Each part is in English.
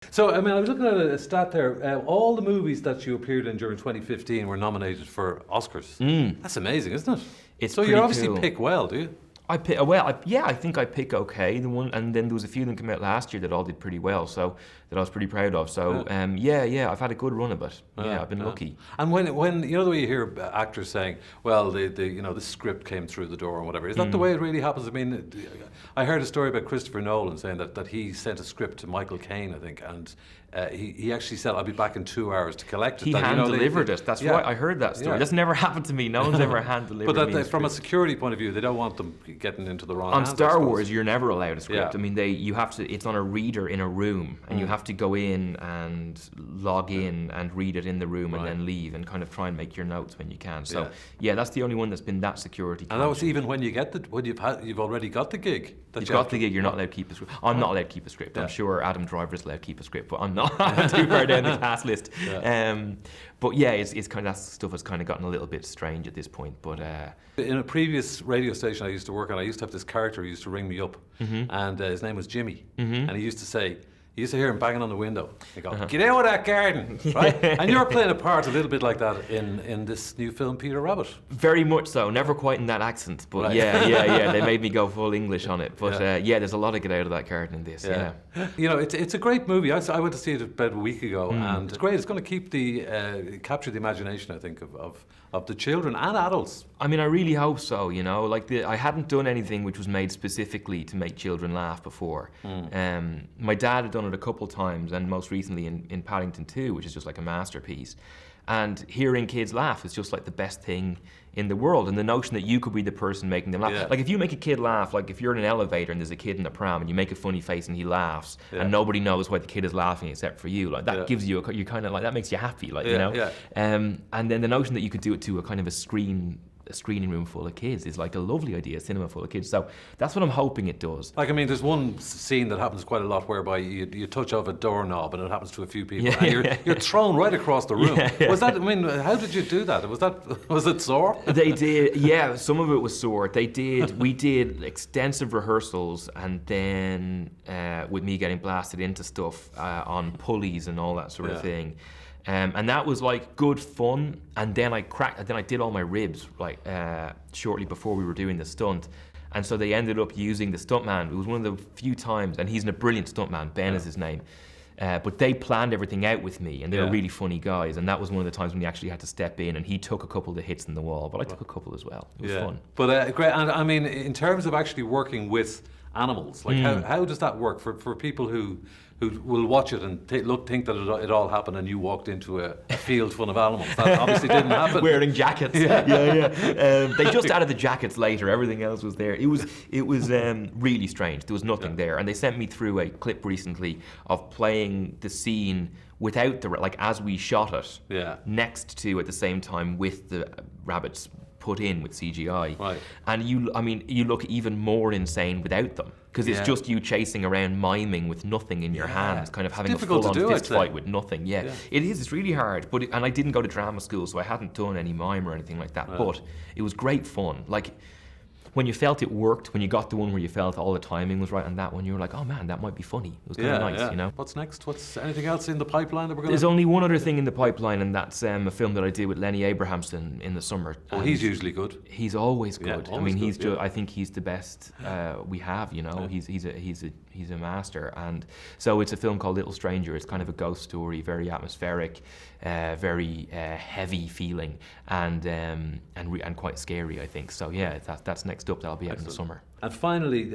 So, I mean, I was looking at a stat there. All the movies that you appeared in during 2015 were nominated for Oscars. That's amazing, isn't it? It's so you pretty obviously cool. pick well, do you? I think I pick okay. And then there was a few that came out last year that all did pretty well, so that I was pretty proud of. So I've had a good run of it. I've been lucky. And when you know the way you hear actors saying, well, the script came through the door and whatever, is that the way it really happens? I mean, I heard a story about Christopher Nolan saying that he sent a script to Michael Caine, I think, and he actually said, I'll be back in 2 hours to collect it. He hand-delivered it. That's right. I heard that story. That's never happened to me. No one's ever hand-delivered me. But from a security point of view, they don't want them getting into the wrong hands. On Star Wars, you're never allowed a script. Yeah. I mean, you have to. It's on a reader in a room, and you have to go in and log in and read it in the room, and then leave and kind of try and make your notes when you can. So that's the only one that's been that security. And that was even when you get you've already got the gig. You've got the gig. You're not allowed to keep a script. I'm not allowed to keep a script. I'm sure Adam Driver's allowed to keep a script, but I'm not. I'm too far down the cast list. But it's kind of that stuff has kind of gotten a little bit strange at this point. But in a previous radio station I used to work on, I used to have this character who used to ring me up, and his name was Jimmy, and he used to say. You used to hear him banging on the window. He go, get out of that garden, right? And you're playing a part a little bit like that in this new film, Peter Rabbit. Very much so. Never quite in that accent, but yeah. They made me go full English on it. But there's a lot of get out of that garden in this. Yeah. You know, it's a great movie. I went to see it about a week ago, and it's great. It's going to keep capture the imagination, I think, of the children and adults. I mean, I really hope so. You know, I hadn't done anything which was made specifically to make children laugh before. My dad had done it a couple times, and most recently in Paddington 2, which is just like a masterpiece. And hearing kids laugh is just like the best thing in the world. And the notion that you could be the person making them laugh. Yeah. Like if you make a kid laugh, like if you're in an elevator and there's a kid in a pram and you make a funny face and he laughs and nobody knows why the kid is laughing except for you, like that gives you you kind of like, that makes you happy, like, you know? Yeah. And then the notion that you could do it to a kind of a screening room full of kids is like a lovely idea, a cinema full of kids. So that's what I'm hoping it does. Like, I mean, there's one scene that happens quite a lot whereby you touch off a doorknob and it happens to a few people and you're thrown right across the room. Was that, I mean, how did you do that? Was it sore? They did, some of it was sore. We did extensive rehearsals, and then with me getting blasted into stuff on pulleys and all that sort of thing. And that was like good fun, and then I did all my ribs shortly before we were doing the stunt, and so they ended up using the stuntman. It was one of the few times, and he's a brilliant stuntman, Ben is his name, but they planned everything out with me, and they were really funny guys, and that was one of the times when he actually had to step in, and he took a couple of the hits in the wall, but I took a couple as well. It was fun. But great, and I mean, in terms of actually working with animals, like how does that work for people who will watch it and think that it all happened and you walked into a field full of animals? That obviously didn't happen. Wearing jackets. They just added the jackets later. Everything else was there. It was really strange. There was nothing there, and they sent me through a clip recently of playing the scene without as we shot it, next to at the same time with the rabbits put in with CGI, right? And you look even more insane without them, because it's just you chasing around miming with nothing in your hands, kind of having a full-on fist fight with nothing. It is. It's really hard. And I didn't go to drama school, so I hadn't done any mime or anything like that. But it was great fun. Like, when you felt it worked, when you got the one where you felt all the timing was right on that one, you were like, oh man, that might be funny. It was kind of nice, you know? What's next? What's anything else in the pipeline that we're going to... There's only one other thing in the pipeline, and that's a film that I did with Lenny Abrahamson in the summer. Oh, he's usually good. He's always good. Yeah, always good. I think he's the best we have, you know? Yeah. He's a master. And so it's a film called Little Stranger. It's kind of a ghost story, very atmospheric, very heavy feeling, and quite scary, I think. So yeah, that's next up. That'll be out in the summer. And finally,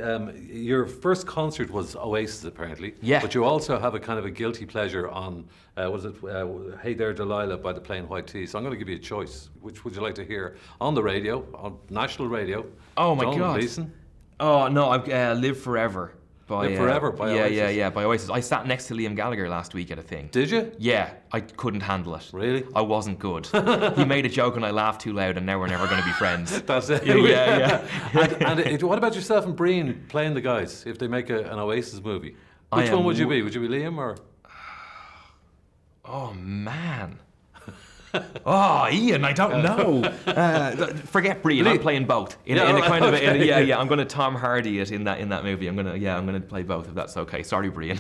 your first concert was Oasis, apparently. Yeah. But you also have a kind of a guilty pleasure on, Hey There Delilah by the Plain White T's. So I'm going to give you a choice. Which would you like to hear on the radio, on national radio? Oh my God. Domhnall Gleeson? Oh no, Live Forever. Live Forever by Oasis. By Oasis. I sat next to Liam Gallagher last week at a thing. Did you? Yeah, I couldn't handle it. Really? I wasn't good. He made a joke and I laughed too loud, and now we're never going to be friends. That's it. Yeah. and what about yourself and Brian playing the guys if they make an Oasis movie? Which one would you be? Would you be Liam or? Oh man. Oh, Ian, I don't know. Forget Brian. I'm playing both. In a kind of I'm going to Tom Hardy it in that movie. I'm going to play both if that's okay. Sorry, Brian.